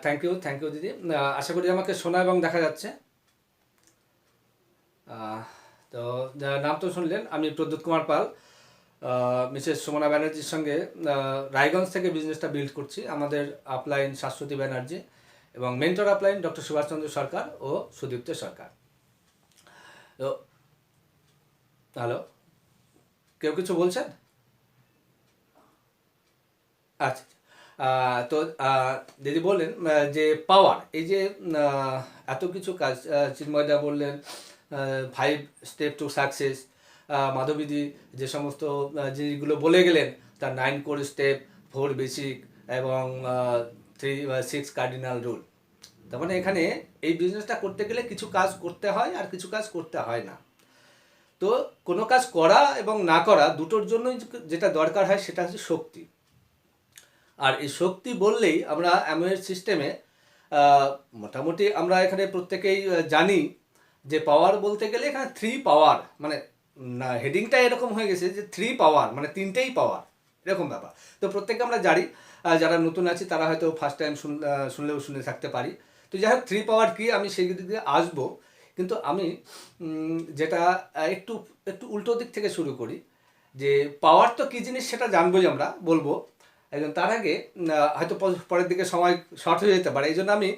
Thank you দিদি। আশা করি আমাকে শোনা এবং দেখা যাচ্ছে। আহ, তো নাম তো শুনলেন, আমি প্রদ্যুৎ কুমার পাল। মিসেস সুমনা ব্যানার্জির সঙ্গে রায়গঞ্জ থেকে বিজনেসটা বিল্ড করছি। আমাদের আপলাইন শাশ্বতী ব্যানার্জি এবং মেন্টর আপলাইন ডক্টর সুভাষচন্দ্র সরকার ও সুদীপ্ত সরকার। তো হ্যালো, কেউ কিছু বলছেন? আচ্ছা। তো দিদি বললেন যে পাওয়ার, এই যে এত কিছু কাজ চিন্ময়দা বললেন, 5 স্টেপ টু সাকসেস। মাধবীদি যে সমস্ত জিনিসগুলো বলে গেলেন, তার 9 কোর স্টেপ, 4 বেসিক এবং 3 6 কার্ডিনাল রুল। তার মানে এখানে এই বিজনেসটা করতে গেলে কিছু কাজ করতে হয় আর কিছু কাজ করতে হয় না। তো কোনো কাজ করা এবং না করা দুটোর জন্যই যেটা দরকার হয় সেটা হচ্ছে শক্তি। আর এই শক্তি বললেই আমরা অ্যামওয়ের সিস্টেমে মোটামুটি আমরা এখানে প্রত্যেকেই জানি যে পাওয়ার বলতে গেলে এখানে 3 পাওয়ার, মানে হেডিংটা এরকম হয়ে গেছে যে 3 পাওয়ার মানে তিনটেই পাওয়ার, এরকম ব্যাপার। তো প্রত্যেকে আমরা জানি, যারা নতুন আছি তারা হয়তো ফার্স্ট টাইম শুনলেও শুনে থাকতে পারি। তো যাই হোক, 3 পাওয়ার কী আমি সেই দিক দিয়ে আসবো, কিন্তু আমি যেটা একটু একটু উল্টো দিক থেকে শুরু করি। যে পাওয়ার তো কী জিনিস সেটা জানবোই, আমরা বলবো একজন। তার আগে হয়তো পরের দিকে সময় শর্ট হয়ে যেতে পারে, এই জন্য আমি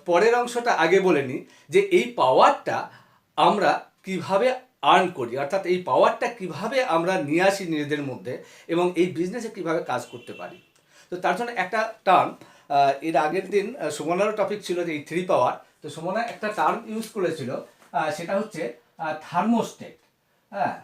পরের অংশটা আগে বলে নিই যে এই পাওয়ারটা আমরা কিভাবে আর্ন করি, অর্থাৎ এই পাওয়ারটা কিভাবে আমরা নিয়ে আসি নিজেদের মধ্যে এবং এই বিজনেসে কিভাবে কাজ করতে পারি। তো তার জন্য একটা টার্ম, এর আগের দিন সুমনারও টপিক ছিল যে এই 3 পাওয়ার। তো সুমনা একটা টার্ম ইউজ করেছিল, সেটা হচ্ছে থার্মোস্টেট। হ্যাঁ,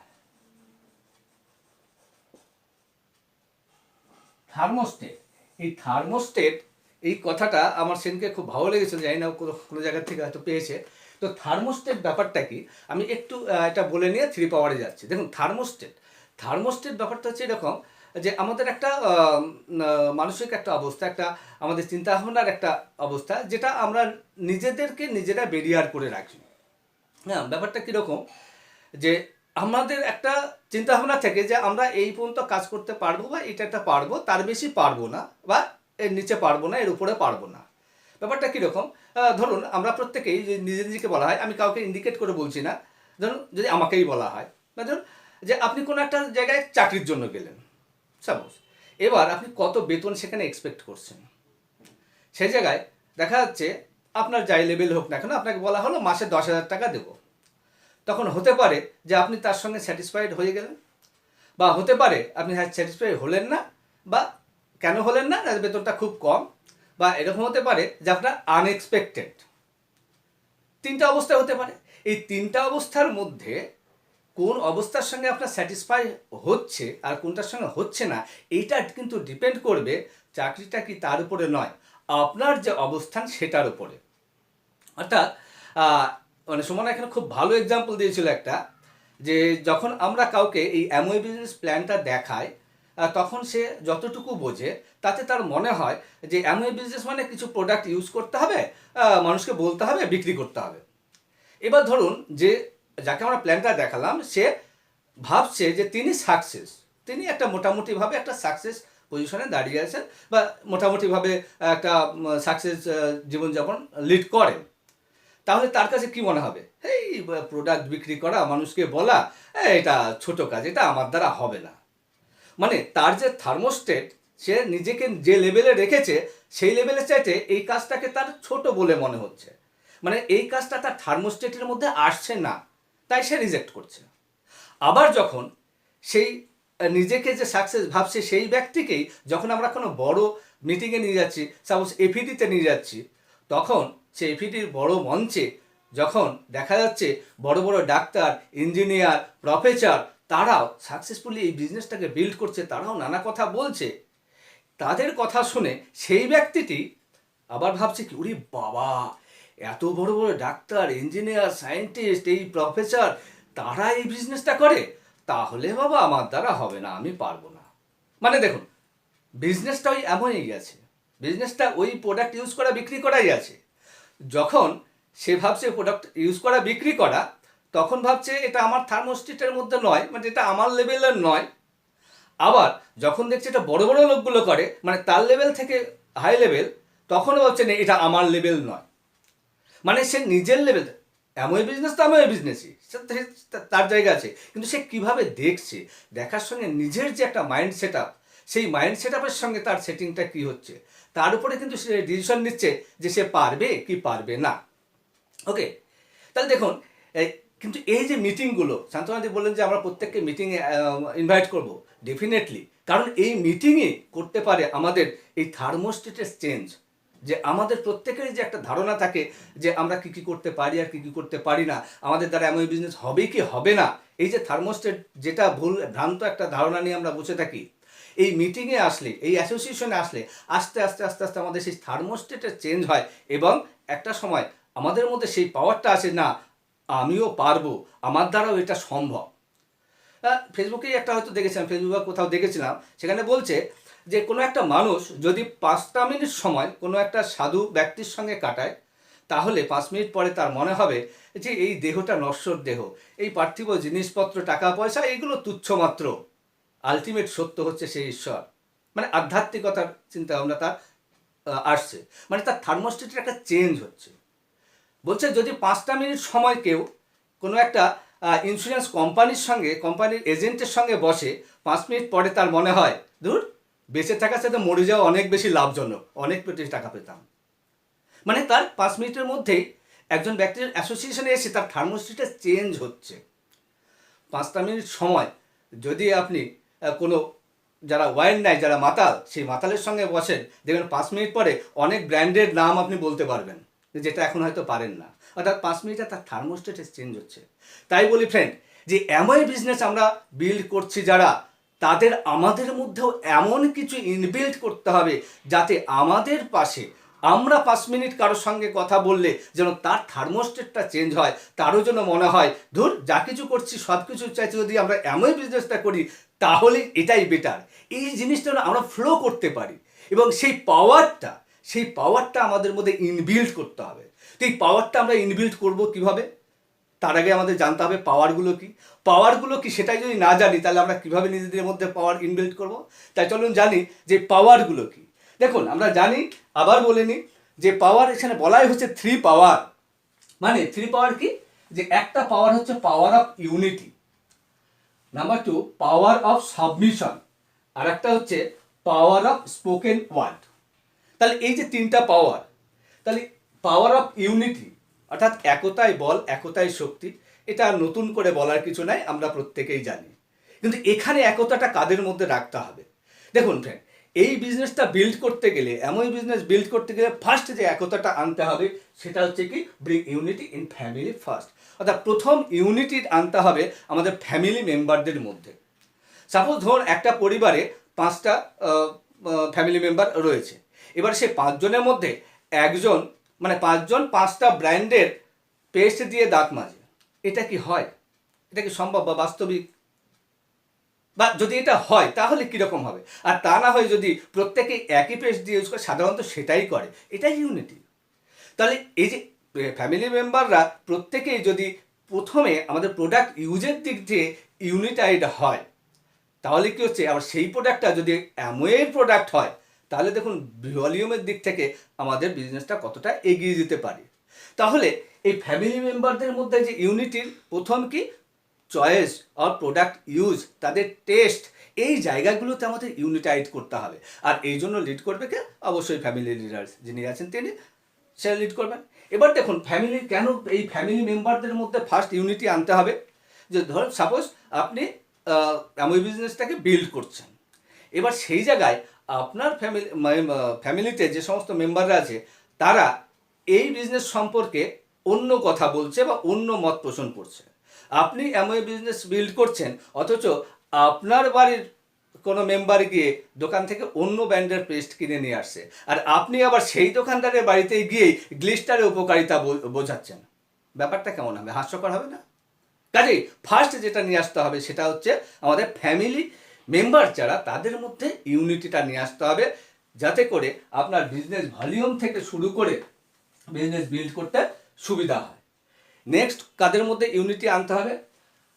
থার্মোস্টেট। এই থার্মোস্টেট, এই কথাটা আমার সেনকে খুব ভালো লেগেছিল, জানি না কোনো কোনো জায়গা থেকে হয়তো পেয়েছে। তো থার্মোস্টেট ব্যাপারটা কি, আমি একটু এটা বলে নিয়ে 3 পাওয়ারে যাচ্ছি। দেখুন, থার্মোস্টেট থার্মোস্টেট ব্যাপারটা হচ্ছে এরকম যে আমাদের একটা মানসিক একটা অবস্থা, একটা আমাদের চিন্তাভাবনার একটা অবস্থা, যেটা আমরা নিজেদেরকে নিজেরা বেরিয়ার করে রাখি। হ্যাঁ, ব্যাপারটা কীরকম যে আমাদের একটা চিন্তাভাবনা থেকে যে আমরা এই পর্যন্ত কাজ করতে পারবো বা এটা পারবো, তার বেশি পারবো না, বা এর নিচে পারবো না, এর উপরে পারবো না। ব্যাপারটা কীরকম, ধরুন আমরা প্রত্যেকেই যে নিজে নিজেকে বলা হয়, আমি কাউকে ইন্ডিকেট করে বলছি না, ধরুন যদি আমাকেই বলা হয়, বা ধরুন যে আপনি কোনো একটা জায়গায় চাকরির জন্য গেলেন সাপোজ। এবার আপনি কত বেতন সেখানে এক্সপেক্ট করছেন, সেই জায়গায় দেখা যাচ্ছে আপনার যাই লেভেল হোক না কেন, আপনাকে বলা হলো মাসে 10,000 টাকা দেবো। তখন হতে পারে যে আপনি তার সঙ্গে স্যাটিসফাইড হয়ে গেলেন, বা হতে পারে আপনি স্যাটিসফাই হলেন না, বা কেন হলেন না, বেতনটা খুব কম, বা এরকম হতে পারে যে আপনার আনএক্সপেক্টেড। 3টা অবস্থা হতে পারে। এই 3টা অবস্থার মধ্যে কোন অবস্থার সঙ্গে আপনার স্যাটিসফাই হচ্ছে আর কোনটার সঙ্গে হচ্ছে না, এইটা কিন্তু ডিপেন্ড করবে চাকরিটা কি তার উপরে নয়, আপনার যে অবস্থান সেটার উপরে। অর্থাৎ মানে সুমন এখানে খুব ভালো এক্সাম্পল দিয়েছিল একটা, যে যখন আমরা কাউকে এই অ্যামওয়ে বিজনেস প্ল্যানটা দেখাই, তখন সে যতটুকু বোঝে তাতে তার মনে হয় যে অ্যামওয়ে বিজনেস মানে কিছু প্রোডাক্ট ইউজ করতে হবে, মানুষকে বলতে হবে, বিক্রি করতে হবে। এবার ধরুন যে যাকে আমরা প্ল্যানটা দেখালাম, সে ভাবছে যে তিনি সাকসেস, তিনি একটা মোটামুটিভাবে একটা সাকসেস পজিশনে দাঁড়িয়ে আছেন, বা মোটামুটিভাবে একটা সাকসেস জীবনযাপন লিড করেন। তাহলে তার কাছে কি মনে হবে, এই প্রোডাক্ট বিক্রি করা, মানুষকে বলা, এটা ছোট কাজ, এটা আমার দ্বারা হবে না। মানে তার যে থার্মোস্টেট, সে নিজেকে যে লেভেলে রেখেছে সেই লেভেলের চাইতে এই কাজটাকে তার ছোট বলে মনে হচ্ছে। মানে এই কাজটা তার থার্মোস্টেটের মধ্যে আসছে না, তাই সে রিজেক্ট করছে। আবার যখন সেই নিজেকে যে সাকসেস ভাবছে সেই ব্যক্তিকেই যখন আমরা কোনো বড় মিটিংয়ে নিয়ে যাচ্ছি, সাপোজ এফিডিতে নিয়ে যাচ্ছি, তখন সেই এফিডির বড় মঞ্চে যখন দেখা যাচ্ছে বড় বড় ডাক্তার, ইঞ্জিনিয়ার, প্রফেসর, তারাও সাকসেসফুলি এই বিজনেসটাকে বিল্ড করছে, তারাও নানা কথা বলছে, তাদের কথা শুনে সেই ব্যক্তিটি আবার ভাবছে কি, ওরে বাবা, এত বড় বড় ডাক্তার, ইঞ্জিনিয়ার, সায়েন্টিস্ট, এই প্রফেসর, তারা এই বিজনেসটা করে, তাহলে বাবা আমার দ্বারা হবে না, আমি পারবো না। মানে দেখুন, বিজনেসটা ওই এমনই গেছে, বিজনেসটা ওই প্রোডাক্ট ইউজ করা, বিক্রি করাই আছে। যখন সে ভাবছে প্রোডাক্ট ইউজ করা, বিক্রি করা, তখন ভাবছে এটা আমার থার্মোস্টেটের মধ্যে নয়, মানে এটা আমার লেভেলের নয়। আবার যখন দেখছে এটা বড় বড় লোকগুলো করে, মানে তার লেভেল থেকে হাই লেভেল, তখনও বলছে না এটা আমার লেভেল নয়, মানে সে নিজের লেভেল, এমওই বিজনেস তো এমওই বিজনেসই, তার জায়গা আছে, কিন্তু সে কিভাবে দেখছে, দেখার সঙ্গে নিজের যে একটা মাইন্ড সেট আপ, সেই মাইন্ড সেট আপের সঙ্গে তার সেটিংটা কী হচ্ছে, তার উপরে কিন্তু সে ডিসিশন নিচ্ছে যে সে পারবে কি পারবে না। ওকে, তাহলে দেখুন কিন্তু এই যে মিটিংগুলো, শান্তনাদি বললেন যে আমরা প্রত্যেককে মিটিংয়ে ইনভাইট করব, ডেফিনেটলি, কারণ এই মিটিংয়ে করতে পারে আমাদের এই থার্মোস্টেটের চেঞ্জ, যে আমাদের প্রত্যেকেরই যে একটা ধারণা থাকে যে আমরা কী কী করতে পারি আর কী কী করতে পারি না, আমাদের দ্বারা এমন বিজনেস হবে কি হবে না, এই যে থার্মোস্টেট যেটা ভুল ভ্রান্ত একটা ধারণা নিয়ে আমরা বসে থাকি, এই মিটিংয়ে আসলে, এই অ্যাসোসিয়েশনে আসলে আস্তে আস্তে আস্তে আস্তে আমাদের সেই থার্মোস্টেটের চেঞ্জ হয় এবং একটা সময় আমাদের মধ্যে সেই পাওয়ারটা আসে, না আমিও পারবো, আমার দ্বারাও এটা সম্ভব। ফেসবুকেই একটা হয়তো দেখেছিলাম, ফেসবুকে কোথাও দেখেছিলাম, সেখানে বলছে যে কোনো একটা মানুষ যদি 5টা মিনিট সময় কোনো একটা সাধু ব্যক্তির সঙ্গে কাটায়, তাহলে 5 মিনিট পরে তার মনে হবে যে এই দেহটা নশ্বর দেহ, এই পার্থিব জিনিসপত্র টাকা পয়সা এগুলো তুচ্ছ মাত্র, আলটিমেট সত্য হচ্ছে সেই ঈশ্বর। মানে আধ্যাত্মিকতার চিন্তা ভাবনা তার আসছে, মানে তার থার্মোস্টেটের একটা চেঞ্জ হচ্ছে। বলছে যদি 5টা মিনিট সময় কেউ কোনো একটা ইন্স্যুরেন্স কোম্পানির সঙ্গে, কোম্পানির এজেন্টের সঙ্গে বসে, 5 মিনিট পরে তার মনে হয় ধুর, বেঁচে থাকার সাথে মরে যাওয়া অনেক বেশি লাভজনক, অনেক বেশি টাকা পেতাম। মানে তার 5 মিনিটের মধ্যেই একজন ব্যক্তির অ্যাসোসিয়েশনে এসে তার থার্মোস্টেটটা চেঞ্জ হচ্ছে। 5টা মিনিট সময় যদি আপনি কোনো যারা ওয়াইন নেয়, যারা মাতাল, সেই মাতালের সঙ্গে বসেন, দেখবেন 5 মিনিট পরে অনেক ব্র্যান্ডের নাম আপনি বলতে পারবেন, যেটা এখন হয়তো পারেন না। অর্থাৎ 5 মিনিটে তার থার্মোস্টেটে চেঞ্জ হচ্ছে। তাই বলি ফ্রেন্ড, যে এমওই বিজনেস আমরা বিল্ড করছি যারা, তাদের আমাদের মধ্যেও এমন কিছু ইনবিল্ড করতে হবে যাতে আমাদের পাশে আমরা 5 মিনিট কারোর সঙ্গে কথা বললে যেন তার থার্মোস্টেটটা চেঞ্জ হয়, তারও যেন মনে হয় ধুর, যা কিছু করছি সব কিছু চাইছি যদি আমরা এমওই বিজনেসটা করি তাহলে এটাই বেটার। এই জিনিসটা আমরা ফ্লো করতে পারি এবং সেই পাওয়ারটা আমাদের মধ্যে ইনবিল্ড করতে হবে। তো এই পাওয়ারটা আমরা ইনবিল্ড করব কিভাবে? তার আগে আমাদের জানতে হবে পাওয়ারগুলো কি সেটাই যদি না জানি তাহলে আমরা কিভাবে নিজেদের মধ্যে পাওয়ার ইনবিল্ড করব। তাই চলুন জানি যে পাওয়ারগুলো কি। দেখুন, আমরা জানি, আবার বলে নিই, যে পাওয়ার এখানে বলাই হচ্ছে 3 পাওয়ার। মানে 3 পাওয়ার কি? যে একটা পাওয়ার হচ্ছে power of unity, number 2 power of submission, আর একটা হচ্ছে পাওয়ার অফ স্পোকেন ওয়ার্ড। তাহলে এই যে 3টা পাওয়ার, তাহলে পাওয়ার অফ ইউনিটি অর্থাৎ একতাই বল, একতাই শক্তি, এটা নতুন করে বলার কিছু নাই, আমরা প্রত্যেকেই জানি। কিন্তু এখানে একতাটা কাদের মধ্যে রাখতে হবে? দেখুন ফ্রেন্ড, এই বিজনেসটা বিল্ড করতে গেলে, এমন বিজনেস বিল্ড করতে গেলে ফার্স্ট যে একতাটা আনতে হবে সেটা হচ্ছে কি, bring unity in family first. অর্থাৎ প্রথম ইউনিটি আনতে হবে আমাদের ফ্যামিলি মেম্বারদের মধ্যে। সাপোজ ধরুন একটা পরিবারে 5টা ফ্যামিলি মেম্বার রয়েছে, এবার সেই 5 জনের মধ্যে একজন, মানে 5 জন 5টা ব্র্যান্ডের পেস্ট দিয়ে দাঁত মাজে, এটা কি হয়? এটা কি সম্ভব বা বাস্তবিক? বা যদি এটা হয় তাহলে কীরকম হবে? আর তা না হয় যদি প্রত্যেকে একই পেস্ট দিয়ে ইউজ করে, সাধারণত সেটাই করে, এটাই ইউনিটি। তাহলে এই যে ফ্যামিলি মেম্বাররা প্রত্যেকেই যদি প্রথমে আমাদের প্রোডাক্ট ইউজের দিক দিয়ে ইউনিটাইড হয়, তাহলে কি হচ্ছে, আবার সেই প্রোডাক্টটা যদি অ্যামওয়ের প্রোডাক্ট হয়, তাহলে দেখুন ভলিউমের দিক থেকে আমাদের বিজনেসটা কতটা এগিয়ে যেতে পারে। তাহলে এই ফ্যামিলি মেম্বারদের মধ্যে যে ইউনিটির প্রথম কি, চয়েস অর প্রোডাক্ট ইউজ, তাদের টেস্ট, এই জায়গাগুলোতে আমাদের ইউনিটাইড করতে হবে। আর এই জন্য লিড করবে কে? অবশ্যই ফ্যামিলি লিডার যিনি আছেন তিনি, সে লিড করবেন। এবার দেখুন ফ্যামিলি, কেন এই ফ্যামিলি মেম্বারদের মধ্যে ফার্স্ট ইউনিটি আনতে হবে? যে ধরুন সাপোজ আপনি এমওই বিজনেসটাকে বিল্ড করছেন, এবার সেই জায়গায় আপনার ফ্যামিলিতে যে সমস্ত মেম্বাররা আছে তারা এই বিজনেস সম্পর্কে অন্য কথা বলছে বা অন্য মত পোষণ করছে। আপনি এমওই বিজনেস বিল্ড করছেন, অথচ আপনার বাড়ির কোনো মেম্বার গিয়ে দোকান থেকে অন্য ব্র্যান্ডের পেস্ট কিনে নিয়ে আসছে, আর আপনি আবার সেই দোকানদারের বাড়িতে গিয়েই গ্লিস্টারের উপকারিতা বোঝাচ্ছেন। ব্যাপারটা কেমন হবে? হাস্যকর হবে না? কাজেই ফার্স্ট যেটা নিয়ে আসতে হবে সেটা হচ্ছে আমাদের ফ্যামিলি মেম্বার যারা, তাদের মধ্যে ইউনিটিটা নিয়ে আসতে হবে, যাতে করে আপনার বিজনেস ভলিউম থেকে শুরু করে বিজনেস বিল্ড করতে সুবিধা হয়। নেক্সট কাদের মধ্যে ইউনিটি আনতে হবে?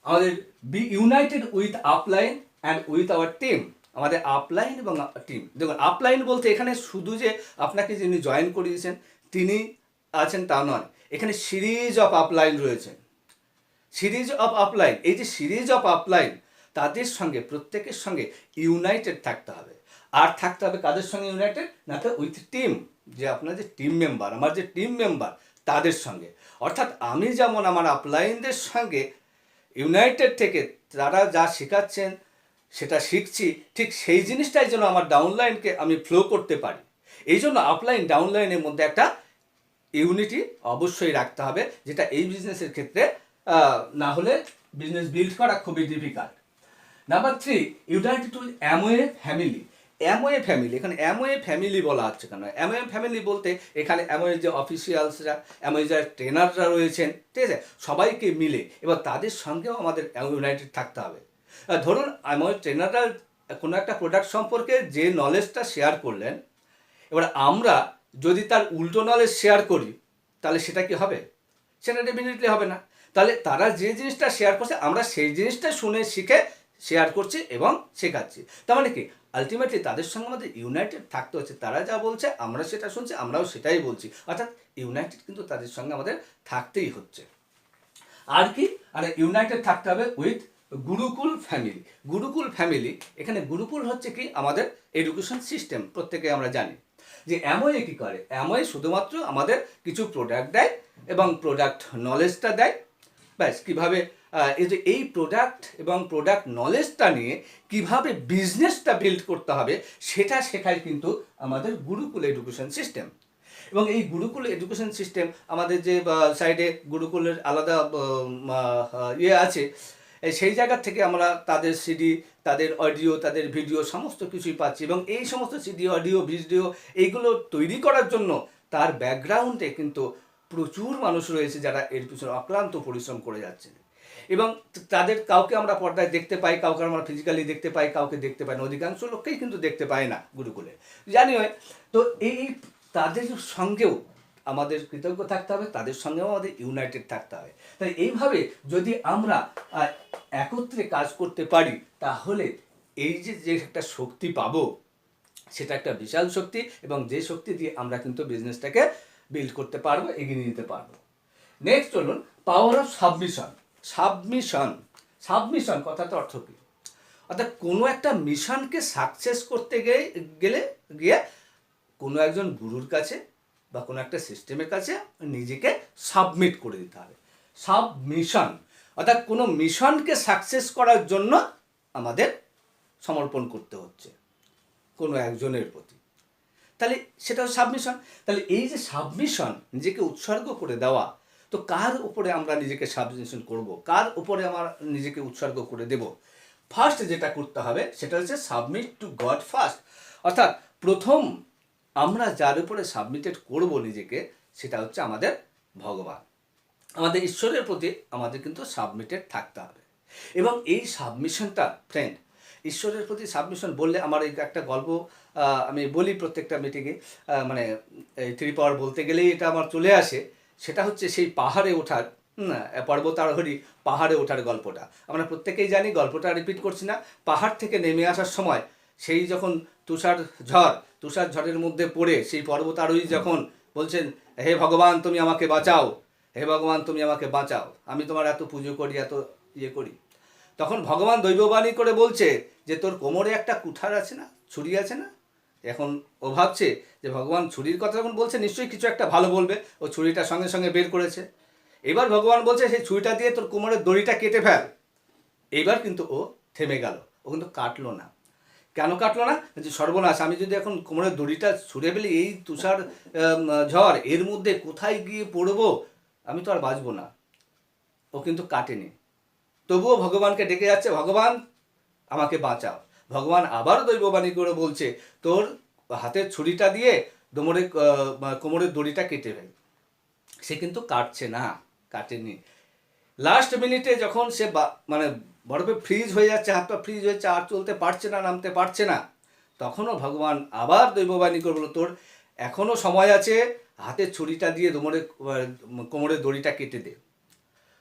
আমাদের B United with upline and with our team. আমাদের আপলাইন এবং টিম। দেখুন আপলাইন বলতে এখানে শুধু যে আপনাকে যিনি জয়েন করিয়েছেন তিনি আছেন তা নয়, এখানে সিরিজ অফ আপলাইন রয়েছে। সিরিজ অফ আপলাইন, এই যে সিরিজ অফ আপলাইন তাদের সঙ্গে প্রত্যেকের সঙ্গে ইউনাইটেড থাকতে হবে। আর থাকতে হবে কাদের সঙ্গে ইউনাইটেড? না তো উইথ টিম, যে আপনার যে টিম মেম্বার, আমার যে টিম মেম্বার তাদের সঙ্গে। অর্থাৎ আমি যেমন আমার আপলাইনদের সঙ্গে ইউনাইটেড থেকে তারা যা শেখাচ্ছেন সেটা শিখছি, ঠিক সেই জিনিসটাই যেন আমার ডাউনলাইনকে আমি ফ্লো করতে পারি। এই জন্য আপলাইন ডাউনলাইনের মধ্যে একটা ইউনিটি অবশ্যই রাখতে হবে, যেটা এই বিজনেসের ক্ষেত্রে না হলে বিজনেস বিল্ড করা খুবই difficult. Number 3, united to Amway family. Amway family, এখানে অ্যামওয়ে ফ্যামিলি বলা হচ্ছে কেন? অ্যামওয়ে ফ্যামিলি বলতে এখানে অ্যামওয়ে যে অফিসিয়ালসরা, অ্যামওয়ে যারা ট্রেনাররা রয়েছেন, ঠিক আছে, সবাইকে মিলে এবার তাদের সঙ্গেও আমাদের ইউনাইটেড থাকতে হবে। ধরুন অ্যামওয়ে ট্রেনাররা কোনো একটা প্রোডাক্ট সম্পর্কে যে নলেজটা শেয়ার করলেন, এবার আমরা যদি তার উল্টো নলেজ শেয়ার করি তাহলে সেটা কি হবে? সেটা ডেফিনেটলি হবে না। তাহলে তারা যে জিনিসটা শেয়ার করছে আমরা সেই জিনিসটা শুনে শিখে শেয়ার করছি এবং শেখাচ্ছি। তার মানে কি আলটিমেটলি তাদের সঙ্গে আমাদের ইউনাইটেড থাকতে হচ্ছে। তারা যা বলছে আমরা সেটা শুনছি, আমরাও সেটাই বলছি, অর্থাৎ ইউনাইটেড কিন্তু তাদের সঙ্গে আমাদের থাকতেই হচ্ছে। আর কি? আর ইউনাইটেড থাকতে হবে with Gurukul family. Gurukul family, এখানে গুরুকুল হচ্ছে কি আমাদের এডুকেশন সিস্টেম, প্রত্যেকে আমরা জানি যে অ্যামওয়ে কী করে। অ্যামওয়ে শুধুমাত্র আমাদের কিছু প্রোডাক্ট দেয় এবং প্রোডাক্ট নলেজটা দেয়, ব্যাস। কীভাবে এই যে এই প্রোডাক্ট এবং প্রোডাক্ট নলেজটা নিয়ে কিভাবে বিজনেসটা বিল্ড করতে হবে সেটা শেখায় কিন্তু আমাদের গুরুকুল এডুকেশন সিস্টেম। এবং এই গুরুকুল এডুকেশন সিস্টেম আমাদের যে সাইডে গুরুকুলের আলাদা ইয়ে আছে, সেই জায়গা থেকে আমরা তাদের সিডি, তাদের অডিও, তাদের ভিডিও সমস্ত কিছুই পাচ্ছি। এবং এই সমস্ত সিডি, অডিও, ভিডিও এইগুলো তৈরি করার জন্য তার ব্যাকগ্রাউন্ডে কিন্তু প্রচুর মানুষ রয়েছে যারা এর পিছনে অক্লান্ত পরিশ্রম করে যাচ্ছেন। এবং তাদের কাউকে আমরা পর্দায় দেখতে পাই, কাউকে আমরা ফিজিক্যালি দেখতে পাই, কাউকে দেখতে পাই না, অধিকাংশ লোককেই কিন্তু দেখতে পায় না গুরুকুলে, জানি হয়। তো এই তাদের সঙ্গেও আমাদের কৃতজ্ঞ থাকতে হবে, তাদের সঙ্গেও আমাদের ইউনাইটেড থাকতে হবে। তাই এইভাবে যদি আমরা একত্রে কাজ করতে পারি তাহলে এই যে একটা শক্তি পাবো সেটা একটা বিশাল শক্তি, এবং যে শক্তি দিয়ে আমরা কিন্তু বিজনেসটাকে বিল্ড করতে পারবো, এগিয়ে নিয়ে যেতে পারবো। নেক্সট চলুন, পাওয়ার অফ সাবমিশন। সাবমিশন, সাবমিশন কথাটার অর্থ কী? অর্থাৎ কোনো একটা মিশনকে সাকসেস করতে গিয়ে কোনো একজন গুরুর কাছে বা কোনো একটা সিস্টেমের কাছে নিজেকে সাবমিট করে দিতে হবে। সাবমিশন অর্থাৎ কোনো মিশনকে সাকসেস করার জন্য আমাদের সমর্পণ করতে হচ্ছে কোনো একজনের প্রতি, তাহলে সেটা সাবমিশন। তাহলে এই যে সাবমিশন, নিজেকে উৎসর্গ করে দেওয়া, তো কার উপরে আমরা নিজেকে সাবমিশন করব, কার উপরে আমরা নিজেকে উৎসর্গ করে দেব? ফার্স্ট যেটা করতে হবে সেটা হচ্ছে সাবমিট টু গড ফার্স্ট। অর্থাৎ প্রথম আমরা যার উপরে সাবমিটেড করব নিজেকে সেটা হচ্ছে আমাদের ভগবান, আমাদের ঈশ্বরের প্রতি আমাদের কিন্তু সাবমিটেড থাকতে হবে। এবং এই সাবমিশনটা ফ্রেন্ড, ঈশ্বরের প্রতি সাবমিশন বললে আমার এই একটা গল্প আমি বলি প্রত্যেকটা মিটিংয়ে, মানে এই 3 পাওয়ার বলতে গেলেই এটা আমার চলে আসে। সেটা হচ্ছে সেই পাহাড়ে ওঠার, পর্বতারোহী পাহাড়ে ওঠার গল্পটা। আমরা প্রত্যেকেই জানি, গল্পটা রিপিট করছি না। পাহাড় থেকে নেমে আসার সময় সেই যখন তুষার ঝড়ের মধ্যে পড়ে সেই পর্বতারোহী যখন বলছেন, হে ভগবান তুমি আমাকে বাঁচাও, হে ভগবান তুমি আমাকে বাঁচাও, আমি তোমার এত পুজো করি, এত ইয়ে করি, তখন ভগবান দৈববাণী করে বলছে যে তোর কোমরে একটা কুঠার আছে না, ছুরি আছে না। এখন ও ভাবছে যে ভগবান ছুরির কথা যখন বলছে নিশ্চয়ই কিছু একটা ভালো বলবে, ও ছুরিটা সঙ্গে সঙ্গে বের করেছে। এবার ভগবান বলছে সেই ছুরিটা দিয়ে তোর কোমরের দড়িটা কেটে ফেল। এইবার কিন্তু ও থেমে গেল, ও কিন্তু কাটলো না। কেন কাটলো না? যে সর্বনাশ, আমি যদি এখন কোমরের দড়িটা ছুঁড়ে ফেলি এই তুষার ঝড় এর মধ্যে কোথায় গিয়ে পড়বো, আমি তো আর বাঁচবো না। ও কিন্তু কাটেনি, তবুও ভগবানকে ডেকে যাচ্ছে, ভগবান আমাকে বাঁচাও। ভগবান আবার দৈববাণী করে বলছে তোর হাতের ছুরিটা দিয়ে কোমরের দড়িটা কেটে ফেল। সে কিন্তু কাটছে না, কাটেনি। লাস্ট মিনিটে যখন সে মানে বরফে ফ্রিজ হয়ে যাচ্ছে, হাত পা ফ্রিজ হয়েছে, আর চলতে পারছে না, নামতে পারছে না, তখনও ভগবান আবার দৈববাণী করে বলল তোর এখনও সময় আছে, হাতের ছুরিটা দিয়ে কোমরের দড়িটা কেটে দে।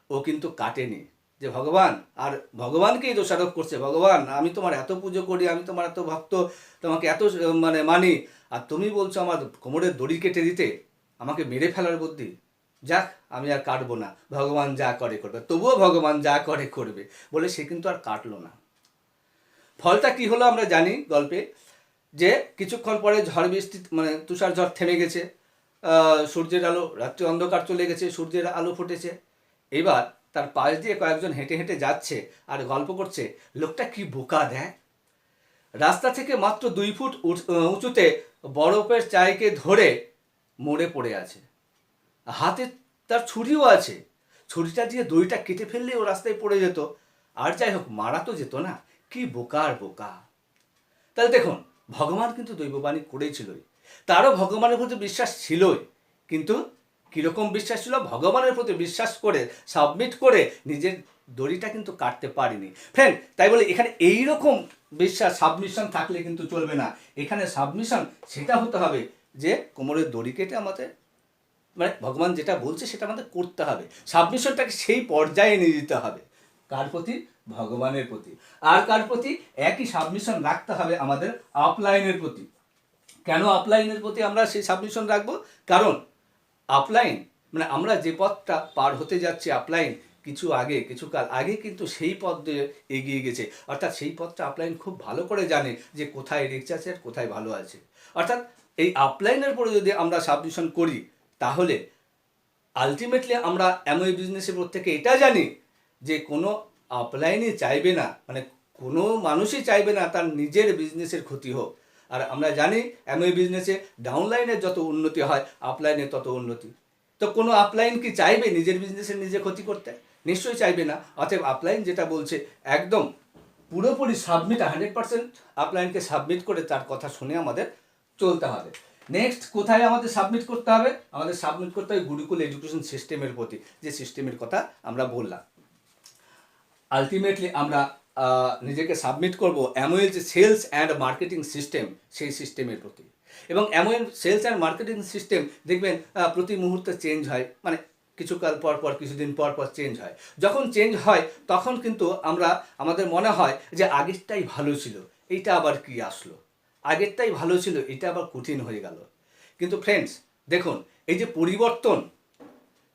ও কিন্তু কাটেনি, যে ভগবান, আর ভগবানকেই দোষারোপ করছে, ভগবান আমি তোমার এত পুজো করি, আমি তোমার এত ভক্ত, তোমাকে এত মানে মানি, আর তুমি বলছো আমার কোমরের দড়ি কেটে দিতে, আমাকে মেরে ফেলার বুদ্ধি। যাক আমি আর কাটবো না, ভগবান যা করে করবে। তবুও ভগবান যা করে করবে বলে সে কিন্তু আর কাটলো না। ফলটা কি হলো আমরা জানি গল্পে, যে কিছুক্ষণ পরে ঝড় বৃষ্টি মানে তুষার ঝড় থেমে গেছে, সূর্যের আলো, রাত্রি অন্ধকার চলে গেছে, সূর্যের আলো ফুটেছে। এবার তার পাশ দিয়ে কয়েকজন হেঁটে হেঁটে যাচ্ছে আর গল্প করছে, লোকটা কি বোকা দেয়, রাস্তা থেকে মাত্র 2 ফুট উঁচুতে বরফের চাইকে ধরে মরে পড়ে আছে, হাতে তার ছুরিও আছে, ছুরিটা দিয়ে দড়িটা কেটে ফেললেই ও রাস্তায় পড়ে যেত, আর যাই হোক মারা তো যেত না। কি বোকার বোকা। তাহলে দেখুন, ভগবান কিন্তু দৈববাণী করেছিলই, তারও ভগবানের প্রতি বিশ্বাস ছিলই, কিন্তু কীরকম বিশ্বাস ছিল, ভগবানের প্রতি বিশ্বাস করে সাবমিট করে নিজের দড়িটা কিন্তু কাটতে পারিনি ফ্রেন্ড। তাই বলে এখানে এইরকম বিশ্বাস সাবমিশন থাকলে কিন্তু চলবে না, এখানে সাবমিশন সেটা হতে হবে যে কোমরের দড়ি কেটে আমাদের মানে ভগবান যেটা বলছে সেটা আমাদের করতে হবে, সাবমিশনটাকে সেই পর্যায়ে নিয়ে যেতে হবে। কার প্রতি? ভগবানের প্রতি। আর কার প্রতি? একই সাবমিশন রাখতে হবে আমাদের আপলাইনের প্রতি। কেন আপলাইনের প্রতি আমরা সেই সাবমিশন রাখবো? কারণ আপলাইন মানে আমরা যে পথটা পার হতে যাচ্ছি, আপলাইন কিছু কাল আগে কিন্তু সেই পথ দিয়ে এগিয়ে গেছে, অর্থাৎ সেই পথটা আপলাইন খুব ভালো করে জানে যে কোথায় রিস্ক আছে আর কোথায় ভালো আছে। অর্থাৎ এই আপলাইনের পরে যদি আমরা সাবমিশন করি, তাহলে আলটিমেটলি আমরা এমন বিজনেসের প্রত্যেকে এটা জানি যে কোনো আপলাইনই চাইবে না, মানে কোনো মানুষই চাইবে না তার নিজের বিজনেসের ক্ষতি হোক। আর আমরা জানি এমন বিজনেসে ডাউনলাইনের যত উন্নতি হয়, আপলাইনের তত উন্নতি। তো কোনো আপলাইন কি চাইবে নিজের বিজনেসের নিজে ক্ষতি করতে? নিশ্চয়ই চাইবে না। অতএব আপলাইন যেটা বলছে একদম পুরোপুরি সাবমিট, 100% আপলাইনকে সাবমিট করে তার কথা শুনে আমাদের চলতে হবে। নেক্সট কোথায় আমাদের সাবমিট করতে হবে? আমাদের সাবমিট করতে হবে গুরুকুল এডুকেশন সিস্টেমের প্রতি, যে সিস্টেমের কথা আমরা বললাম। আলটিমেটলি আমরা নিজেকে সাবমিট করব অ্যামওয়েল যে সেলস অ্যান্ড মার্কেটিং সিস্টেম, সেই সিস্টেমের প্রতি। এবং অ্যামওয়েল সেলস অ্যান্ড মার্কেটিং সিস্টেম দেখবেন প্রতি মুহূর্তে চেঞ্জ হয়, মানে কিছুকাল পর পর, কিছুদিন পর পর চেঞ্জ হয়। যখন চেঞ্জ হয় তখন কিন্তু আমাদের মনে হয় যে আগেরটাই ভালো ছিল, এইটা আবার কি আসলো, আগেরটাই ভালো ছিল, এটা আবার কঠিন হয়ে গেল। কিন্তু ফ্রেন্ডস দেখুন, এই যে পরিবর্তন,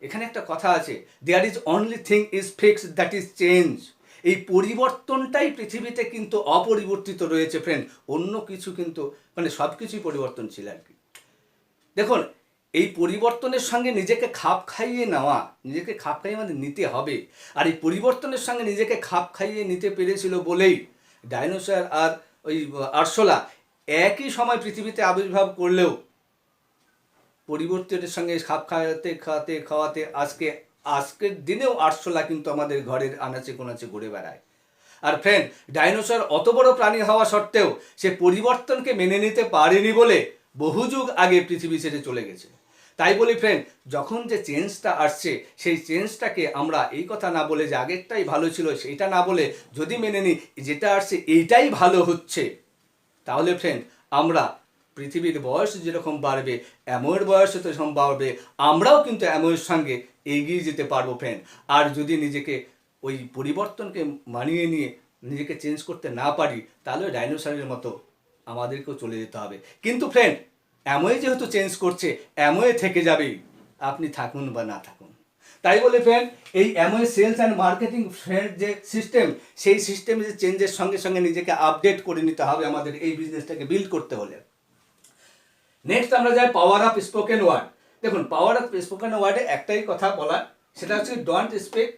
এখানে একটা কথা আছে, there is only thing is fixed that is change. এই পরিবর্তনটাই পৃথিবীতে কিন্তু অপরিবর্তিত রয়েছে ফ্রেন্ড, অন্য কিছু কিন্তু মানে সব কিছুই পরিবর্তনশীল আর কি। দেখুন, এই পরিবর্তনের সঙ্গে নিজেকে খাপ খাইয়ে নেওয়া, নিজেকে খাপ খাইয়ে আমাদের নিতে হবে। আর এই পরিবর্তনের সঙ্গে নিজেকে খাপ খাইয়ে নিতে পেরেছিল বলেই ডাইনোসর আর ওই আরশোলা একই সময় পৃথিবীতে আবির্ভাব করলেও পরিবর্তনের সঙ্গে খাপ খাওয়াতে আজকের দিনেও আরশোলা কিন্তু আমাদের ঘরের আনাচে কোনাচে ঘুরে বেড়ায়। আর ফ্রেন্ড, ডাইনোসর অত বড় প্রাণী হওয়া সত্ত্বেও সে পরিবর্তনকে মেনে নিতে পারেনি বলে বহু যুগ আগে পৃথিবী ছেড়ে চলে গেছে। তাই বলি ফ্রেন্ড, যখন যে চেঞ্জটা আসছে, সেই চেঞ্জটাকে আমরা এই কথা না বলে যে আগেরটাই ভালো ছিল সেইটা না বলে যদি মেনে নিই যেটা আসছে এইটাই ভালো হচ্ছে, তাহলে ফ্রেন্ড আমরা পৃথিবীর বয়স যেরকম বাড়বে, অ্যামোয়ের বয়সও তো সেরকম বাড়বে, আমরাও কিন্তু অ্যামোয়ের সঙ্গে এগিয়ে যেতে পারবো ফ্রেন্ড। আর যদি নিজেকে ওই পরিবর্তনকে মানিয়ে নিয়ে নিজেকে চেঞ্জ করতে না পারি, তাহলে ডাইনোসরের মতো আমাদেরকেও চলে যেতে হবে। কিন্তু ফ্রেন্ড, অ্যামোয়ে যেহেতু চেঞ্জ করছে, অ্যামোয়ে থেকে যাবেই, আপনি থাকুন বা না থাকুন। তাই বলে ফ্রেন্ড, এই Amway sales and marketing friend যে সিস্টেম, সেই সিস্টেমে যে চেঞ্জের সঙ্গে সঙ্গে নিজেকে আপডেট করে নিতে হবে আমাদের এই বিজনেসটাকে বিল্ড করতে হলে। নেক্সট আমরা যাই পাওয়ার অফ স্পোকেন ওয়ার্ড। দেখুন, পাওয়ার অফ স্পোকেন ওয়ার্ডে একটাই কথা বলার, সেটা হচ্ছে don't speak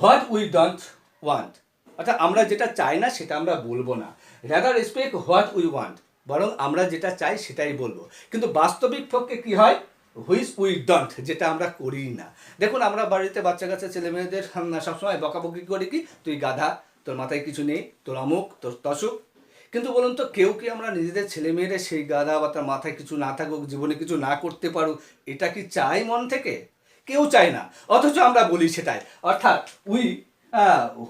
what we don't want. অর্থাৎ আমরা যেটা চাই না সেটা আমরা বলবো না, rather speak what we want, বরং আমরা যেটা চাই সেটাই বলবো। কিন্তু বাস্তবিক পক্ষে কী হয়? হুইচ উই ডোন্ট, যেটা আমরা করি না। দেখুন, আমরা বাড়িতে বাচ্চা কাচ্চা ছেলে মেয়েদের সবসময় বকাবকি করি কি, তুই গাধা, তোর মাথায় কিছু নেই, তোর অমুক, তোর তসুক। কিন্তু বলুন তো, কেউ কি আমরা নিজেদের ছেলে মেয়েরা সেই গাধা বা তার মাথায় কিছু না থাকুক, জীবনে কিছু না করতে পারুক, এটা কি চাই মন থেকে? কেউ চায় না, অথচ আমরা বলি সেটাই। অর্থাৎ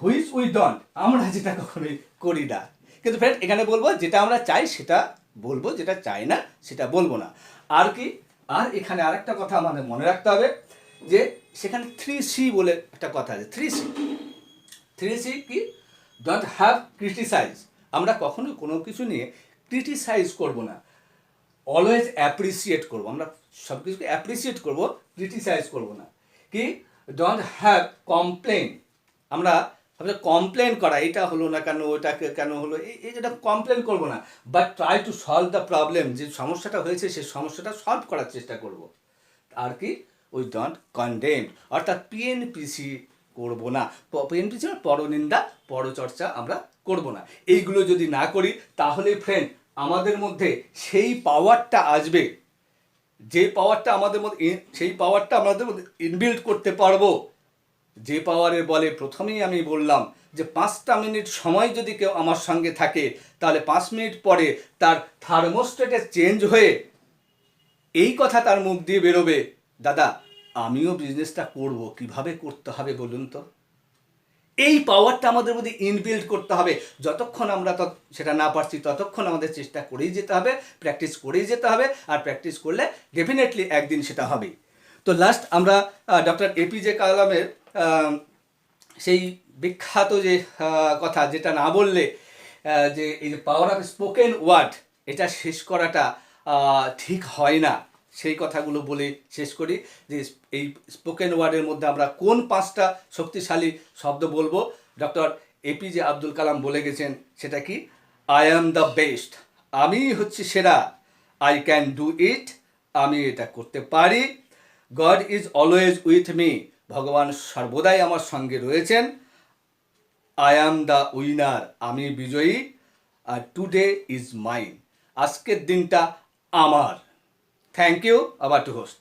হুইচ উই ডোন্ট, আমরা যেটা কখনোই করি না। কিন্তু ফ্রেন্ড, এখানে বলবো যেটা আমরা চাই সেটা বলবো, যেটা চাই না সেটা বলবো না। আর কি, আর এখানে আরেকটা কথা আমাদের মনে রাখতে হবে যে সেখানে 3C বলে একটা কথা আছে। 3C 3C কি, ডোন্ট হ্যাভ ক্রিটিসাইজ, আমরা কখনো কোনো কিছু নিয়ে ক্রিটিসাইজ করব না, অলওয়েজ অ্যাপ্রিসিয়েট করবো, আমরা সব কিছুকে অ্যাপ্রিসিয়েট করবো, ক্রিটিসাইজ করবো না। কি, ডোন্ট হ্যাভ কমপ্লেন, আমরা কমপ্লেন করা, এটা হলো না কেন, ওটাকে কেন হলো, এই যেটা কমপ্লেন করবো না, but try to solve the problem, যে সমস্যাটা হয়েছে সেই সমস্যাটা সলভ করার চেষ্টা করব। আর কি, উই ডোন্ট কন্ডেম, অর্থাৎ পিএনপিসি করবো না, পিএনপিসি পরনিন্দা পরচর্চা আমরা করব না। এইগুলো যদি না করি তাহলে ফ্রেন্ড আমাদের মধ্যে সেই পাওয়ারটা আসবে, যে পাওয়ারটা আমাদের মধ্যে, সেই পাওয়ারটা আমাদের মধ্যে ইনবিল্ড করতে পারবো, যে পাওয়ারের বলে প্রথমেই আমি বললাম যে 5টা মিনিট সময় যদি কেউ আমার সঙ্গে থাকে তাহলে 5 মিনিট পরে তার থার্মোস্ট্যাটে চেঞ্জ হয়ে এই কথা তার মুখ দিয়ে বেরোবে, দাদা আমিও বিজনেসটা করব, কিভাবে করতে হবে বলুন তো। এই পাওয়ারটা আমাদের মধ্যে ইনবিল্ড করতে হবে, যতক্ষণ আমরা সেটা না পারছি ততক্ষণ আমাদের চেষ্টা করেই যেতে হবে, প্র্যাকটিস করেই যেতে হবে, আর প্র্যাকটিস করলে ডেফিনেটলি একদিন সেটা হবে। তো লাস্ট আমরা ডক্টর এপিজে কালামের সেই বিখ্যাত যে কথা, যেটা না বললে যে এই যে পাওয়ার অফ স্পোকেন ওয়ার্ড, এটা শেষ করাটা ঠিক হয় না, সেই কথাগুলো বলে শেষ করি যে এই স্পোকেন ওয়ার্ডের মধ্যে আমরা কোন 5টা শক্তিশালী শব্দ বলবো। ডক্টর এপিজে আব্দুল কালাম বলে গেছেন, সেটা কি, আই অ্যাম দ্য বেস্ট, আমি হচ্ছে সেরা, আই ক্যান ডু ইট, আমি এটা করতে পারি, god is always with me, ভগবান সর্বদাই আমার সঙ্গে রয়েছেন, আই অ্যাম দ্য উইনার, আমি বিজয়ী, আর টুডে ইজ মাইন, আজকের দিনটা আমার। থ্যাংক ইউ, আবার টু হোস্ট।